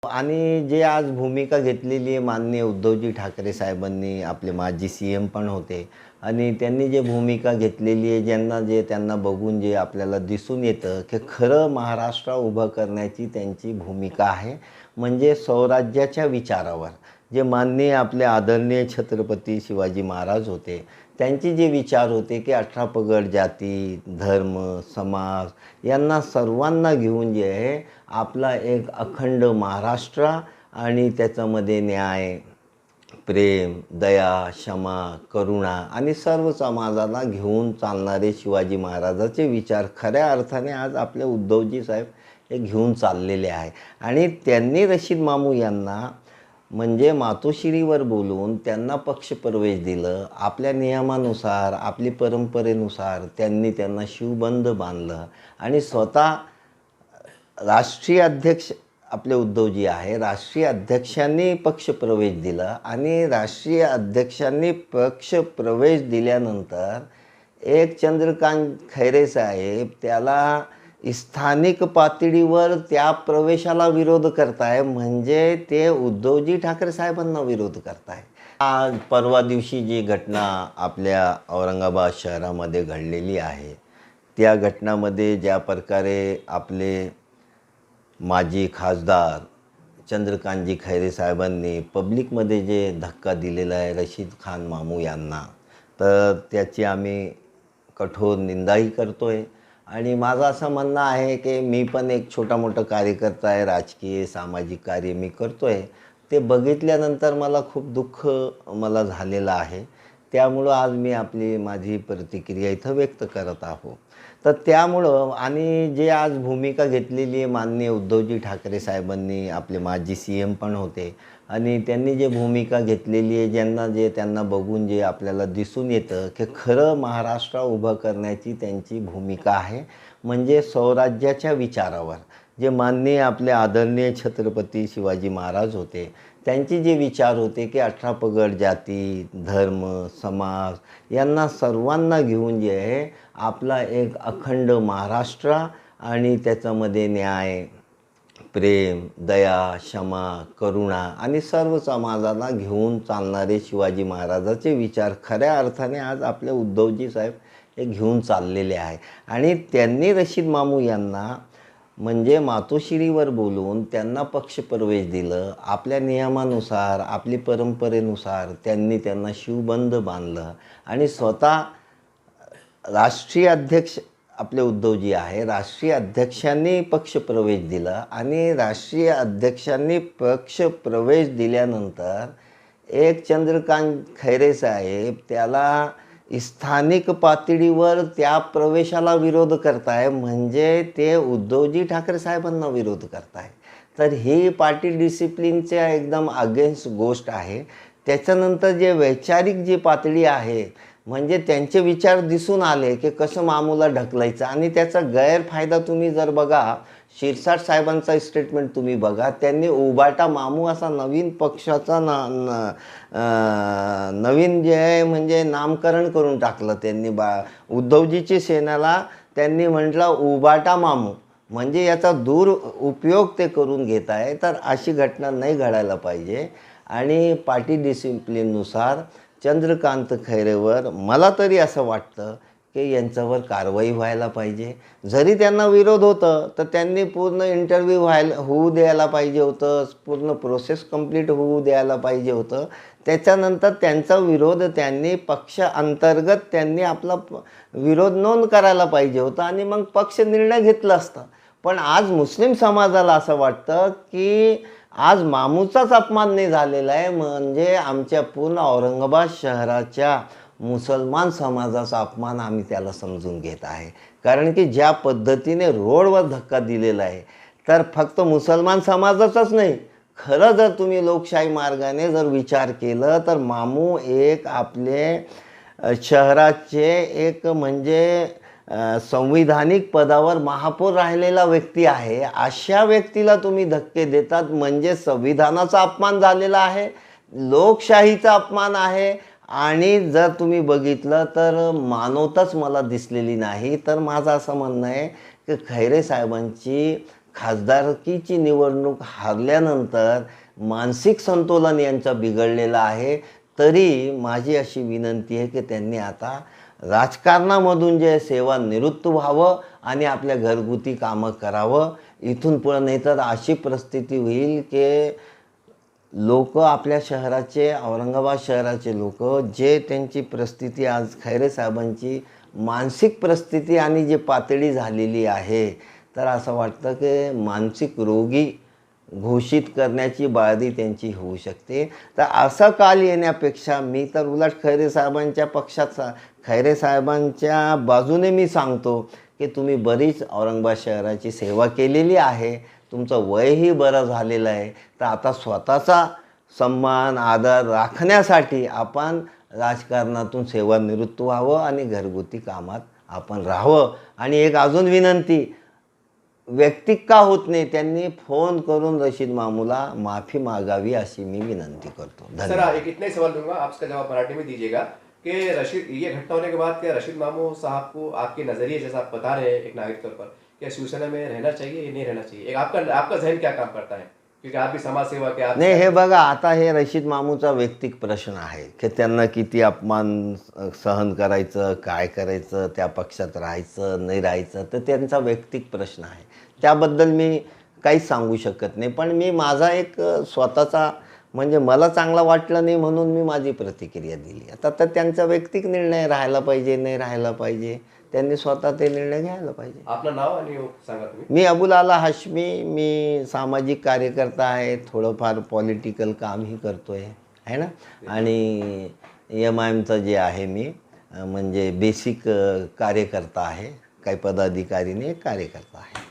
आणि जे आज भूमिका घेतलेली आहे माननीय उद्धवजी ठाकरे साहेबांनी, आपले माजी सीएम पण होते आणि त्यांनी जे भूमिका घेतलेली आहे, त्यांना बघून जे आपल्याला दिसून येतं की खरं महाराष्ट्र उभं करण्याची त्यांची भूमिका आहे. म्हणजे स्वराज्याच्या विचारावर जे माननीय आपले आदरणीय छत्रपती शिवाजी महाराज होते, त्यांचे जे विचार होते की 18 पगड जाती, धर्म, समाज यांना सर्वांना घेऊन जे आहे आपला एक अखंड महाराष्ट्र आणि त्याच्यामध्ये न्याय, प्रेम, दया, क्षमा, करुणा आणि सर्व समाजाला घेऊन चालणारे शिवाजी महाराजाचे विचार खऱ्या अर्थाने आज आपले उद्धवजी साहेब हे घेऊन चाललेले आहे. आणि त्यांनी रशीद मामू यांना म्हणजे मातोश्रीवर बोलून त्यांना पक्षप्रवेश दिलं. आपल्या नियमानुसार, आपली परंपरेनुसार त्यांना शिवबंद बांधलं आणि स्वतः राष्ट्रीय अध्यक्ष आपले उद्धवजी आहे, राष्ट्रीय अध्यक्षांनी पक्षप्रवेश दिला आणि राष्ट्रीय अध्यक्षांनी पक्षप्रवेश दिल्यानंतर एक चंद्रकांत खैरे साहेब त्याला स्थानिक पातळीवर त्या प्रवेशाला विरोध करताय, म्हणजे ते उद्धवजी ठाकरे साहेबांना विरोध करताय. आज परवा दिवशी जी घटना आपल्या औरंगाबाद शहरामध्ये घडलेली आहे, त्या घटनामध्ये ज्या प्रकारे आपले माजी खासदार चंद्रकांतजी खैरे साहेबांनी पब्लिकमध्ये जे धक्का दिलेला आहे रशीद खान मामू यांना, तर त्याची आम्ही कठोर निंदाही करतो आहे. आणि माझं असं म्हणणं आहे की मी पण एक छोटा मोठा कार्यकर्ता आहे, राजकीय सामाजिक कार्य मी करतो आहे. ते बघितल्यानंतर मला खूप दुःख मला झालेलं आहे. त्यामुळं आज मी माझी प्रतिक्रिया इथं व्यक्त करत आहो. तर त्यामुळं आणि जे आज भूमिका घेतलेली आहे माननीय उद्धवजी ठाकरे साहेबांनी, आपले माजी सीएम पण होते आणि त्यांनी जे भूमिका घेतलेली आहे त्यांना बघून जे आपल्याला दिसून येतं की खरं महाराष्ट्र उभं करण्याची त्यांची भूमिका आहे. म्हणजे स्वराज्याच्या विचारावर जे माननीय आपले आदरणीय छत्रपती शिवाजी महाराज होते, त्यांचे जे विचार होते की 18 पगड जाती, धर्म, समाज यांना सर्वांना घेऊन जे आहे आपला एक अखंड महाराष्ट्र आणि त्याच्यामध्ये न्याय, प्रेम, दया, क्षमा, करुणा आणि सर्व समाजाला घेऊन चालणारे शिवाजी महाराजाचे विचार खऱ्या अर्थाने आज आपले उद्धवजी साहेब हे घेऊन चाललेले आहे. आणि त्यांनी रशीद मामू यांना म्हणजे मातोश्रीवर बोलून त्यांना पक्षप्रवेश दिलं. आपल्या नियमानुसार, आपली परंपरेनुसार त्यांना शिवबंद बांधलं आणि स्वतः राष्ट्रीय अध्यक्ष आपले उद्धवजी आहे, राष्ट्रीय अध्यक्षांनी पक्षप्रवेश दिला आणि राष्ट्रीय अध्यक्षांनी पक्षप्रवेश दिल्यानंतर एक चंद्रकांत खैरे साहेब त्याला स्थानिक पातळीवर त्या प्रवेशाला विरोध करताय, म्हणजे ते उद्धवजी ठाकरे साहेबांना विरोध करताय. तर ही पार्टी डिसिप्लिनच्या एकदम अगेन्स्ट गोष्ट आहे. त्याच्यानंतर जे वैचारिक जी पातळी आहे, म्हणजे त्यांचे विचार दिसून आले की कसं मामूला ढकलायचं आणि त्याचा गैरफायदा तुम्ही जर बघा, शिरसाट साहेबांचा स्टेटमेंट तुम्ही बघा, त्यांनी उबाटा मामू असा नवीन पक्षाचा नवीन जे आहे म्हणजे नामकरण करून टाकलं त्यांनी. उद्धवजीची सेनेला त्यांनी म्हटलं उबाटा मामू, म्हणजे याचा दुरुपयोग ते करून घेत आहे. तर अशी घटना नाही घडायला पाहिजे आणि पार्टी डिसिप्लिननुसार चंद्रकांत खैरेवर मला तरी असं वाटतं की यांच्यावर कारवाई व्हायला पाहिजे. जरी त्यांना विरोध होतं तर त्यांनी पूर्ण इंटरव्ह्यू होऊ द्यायला पाहिजे होतं, पूर्ण प्रोसेस कंप्लीट होऊ द्यायला पाहिजे होतं. त्याच्यानंतर त्यांचा विरोध त्यांनी पक्षांतर्गत त्यांनी आपला विरोध नोंद करायला पाहिजे होता आणि मग पक्ष निर्णय घेतला असता. पण आज मुस्लिम समाजाला असं वाटतं की आज मामूचाच अपमान नाही झालेला आहे, म्हणजे आमच्या पूर्ण औरंगाबाद शहराच्या मुसलमान समाजाचा अपमान आम्ही त्याला समजून घेत आहे. कारण की ज्या पद्धतीने रोडवर धक्का दिलेला आहे, तर फक्त मुसलमान समाजाचाच नाही, खरं जर तुम्ही लोकशाही मार्गाने जर विचार केलं तर मामू एक आपले शहराचे एक म्हणजे संविधानिक पदावर महापौर राहिलेला व्यक्ती आहे. अशा व्यक्तीला तुम्ही धक्के देतात, म्हणजे संविधानाचा अपमान झालेला आहे, लोकशाहीचा अपमान आहे. आणि जर तुम्ही बघितलं तर मानवताच मला दिसलेली नाही. तर माझं असं म्हणणं आहे की खैरे साहेबांची खासदारकीची निवडणूक हारल्यानंतर मानसिक संतुलन यांचं बिघडलेलं आहे. तरी माझी अशी विनंती आहे की त्यांनी आता राजकारणामधून जे सेवानिवृत्त व्हावं आणि आपल्या घरगुती कामं करावं. इथून पुढं नाही तर अशी परिस्थिती होईल की लोक आपल्या शहराचे, औरंगाबाद शहराचे लोक, जे त्यांची परिस्थिती आज खैरे साहेबांची मानसिक परिस्थिती आणि जी पातळी झालेली आहे, तर असं वाटतं की मानसिक रोगी घोषित करण्याची बाळगी त्यांची होऊ शकते. तर असं काल येण्यापेक्षा मी तर उलट खैरे साहेबांच्या पक्षाचा, खैरे साहेबांच्या बाजूने मी सांगतो की तुम्ही बरीच औरंगाबाद शहराची सेवा केलेली आहे, तुमचं वयही बरं झालेलं आहे. तर आता स्वतःचा सन्मान आदर राखण्यासाठी आपण राजकारणातून सेवानिवृत्त व्हावं आणि घरगुती कामात आपण राहावं. आणि एक अजून विनंती, वैयक्तिक का होत नाही, त्यांनी फोन करून रशीद मामूला माफ़ी मांगावी अशी मी विनंती करतो. सर एक इतना ही सवाल दूंगा, आप इसका जवाब मराठी में दीजिएगा कि रशीद, ये घटना होने के बाद क्या रशीद मामू साहब को आपके नजरिए, जैसा आप बता रहे हैं एक नागरिक तौर पर, क्या शिवसेना में रहना चाहिए या नहीं रहना चाहिए? एक आपका जहन क्या काम करता है, क्योंकि आप भी समाज सेवा के आप नाही, हे बघा, आता हे रशीद मामूचा वैयक्तिक प्रश्न आहे की त्यांना किती अपमान सहन करायचं, काय करायचं, त्या पक्षात राहायचं नाही राहायचं, तर त्यांचा वैयक्तिक प्रश्न आहे. त्याबद्दल मी काहीच सांगू शकत नाही. पण मी माझा एक स्वतःचा, म्हणजे मला चांगला वाटलं नाही म्हणून मी माझी प्रतिक्रिया दिली. आता तर त्यांचा वैयक्तिक निर्णय, राहायला पाहिजे नाही राहायला पाहिजे, त्यांनी स्वतः ते निर्णय घ्यायला पाहिजे. आपलं नाव आणि सांगा तुम्ही. मी अबुल आला हाशमी, मी सामाजिक कार्यकर्ता आहे, थोडंफार पॉलिटिकल कामही करतोय आहे ना. आणि MIMचं जे आहे मी म्हणजे बेसिक कार्यकर्ता आहे, काही पदाधिकारी नाही, कार्यकर्ता आहे.